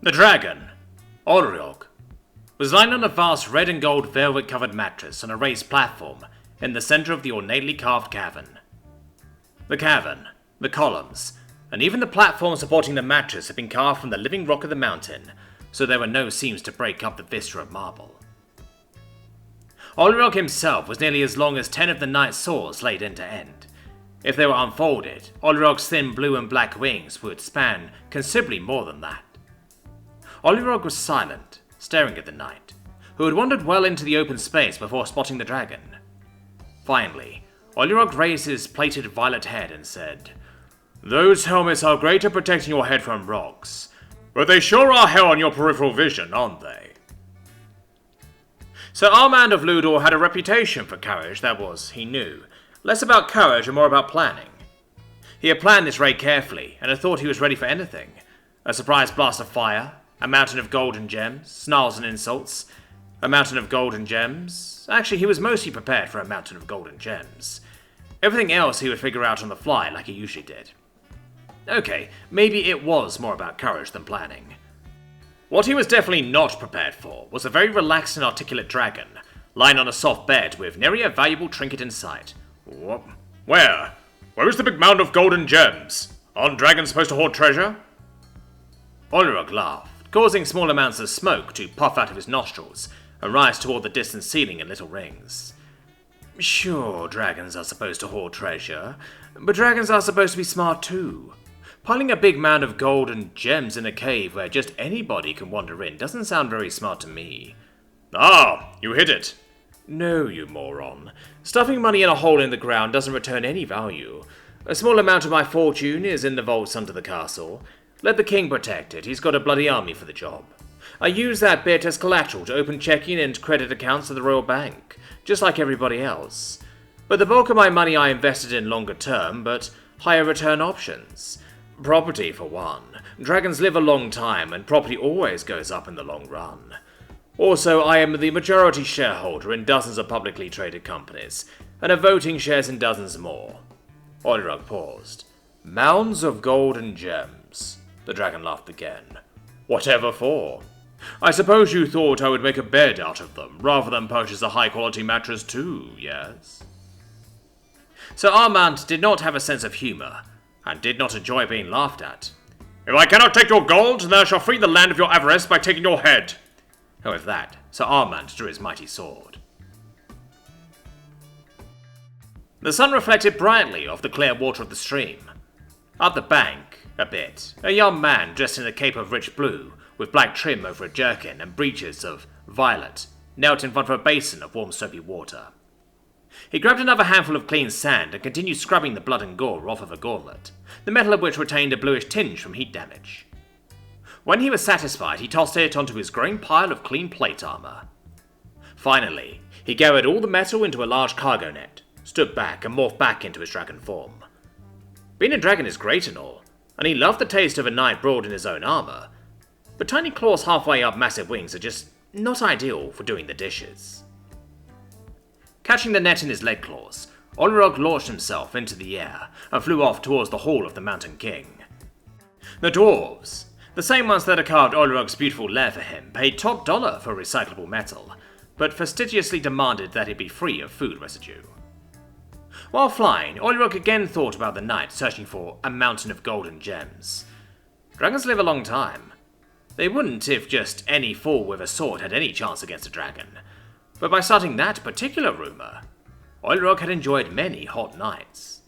The dragon, Olriog, was lying on a vast red and gold velvet-covered mattress on a raised platform in the center of the ornately carved cavern. The cavern, the columns, and even the platform supporting the mattress had been carved from the living rock of the mountain, so there were no seams to break up the viscera of marble. Olriog himself was nearly as long as 10 of the knight's swords laid end to end. If they were unfolded, Olriog's thin blue and black wings would span considerably more than that. Olriog was silent, staring at the knight, who had wandered well into the open space before spotting the dragon. Finally, Olriog raised his plated violet head and said, "Those helmets are great at protecting your head from rocks, but they sure are hell on your peripheral vision, aren't they?" Sir Armand of Ludor had a reputation for courage that was, he knew, less about courage and more about planning. He had planned this raid carefully, and had thought he was ready for anything. A surprise blast of fire, a mountain of gold and gems, snarls and insults, a mountain of gold and gems. Actually, he was mostly prepared for a mountain of gold and gems. Everything else he would figure out on the fly like he usually did. Okay, maybe it was more about courage than planning. What he was definitely not prepared for was a very relaxed and articulate dragon, lying on a soft bed with nary a valuable trinket in sight. What? Where? Where is the big mound of gold and gems? Aren't dragons supposed to hoard treasure? Olriog laughed, causing small amounts of smoke to puff out of his nostrils and rise toward the distant ceiling in little rings. Sure, dragons are supposed to hoard treasure, but dragons are supposed to be smart too. Piling a big mound of gold and gems in a cave where just anybody can wander in doesn't sound very smart to me. Ah, you hit it. No, you moron. Stuffing money in a hole in the ground doesn't return any value. A small amount of my fortune is in the vaults under the castle. Let the king protect it, he's got a bloody army for the job. I use that bit as collateral to open checking and credit accounts at the Royal Bank, just like everybody else. But the bulk of my money I invested in longer term, but higher return options. Property, for one. Dragons live a long time, and property always goes up in the long run. Also, I am the majority shareholder in dozens of publicly traded companies, and have voting shares in dozens more. Olriog paused. Mounds of gold and gems. The dragon laughed again. Whatever for? I suppose you thought I would make a bed out of them, rather than purchase a high-quality mattress too, yes? Sir Armand did not have a sense of humour, and did not enjoy being laughed at. If I cannot take your gold, then I shall free the land of your avarice by taking your head. And with that, Sir Armand drew his mighty sword. The sun reflected brightly off the clear water of the stream. Up the bank, a bit, a young man dressed in a cape of rich blue, with black trim over a jerkin and breeches of violet, knelt in front of a basin of warm soapy water. He grabbed another handful of clean sand and continued scrubbing the blood and gore off of a gauntlet, the metal of which retained a bluish tinge from heat damage. When he was satisfied, he tossed it onto his growing pile of clean plate armor. Finally, he gathered all the metal into a large cargo net, stood back and morphed back into his dragon form. Being a dragon is great and all, and he loved the taste of a knight broad in his own armor, but tiny claws halfway up massive wings are just not ideal for doing the dishes. Catching the net in his leg claws, Olriog launched himself into the air and flew off towards the hall of the Mountain King. The dwarves, the same ones that had carved Olriog's beautiful lair for him, paid top dollar for recyclable metal, but fastidiously demanded that it be free of food residue. While flying, Olriog again thought about the knight searching for a mountain of gold and gems. Dragons live a long time. They wouldn't if just any fool with a sword had any chance against a dragon. But by starting that particular rumour, Olriog had enjoyed many hot nights.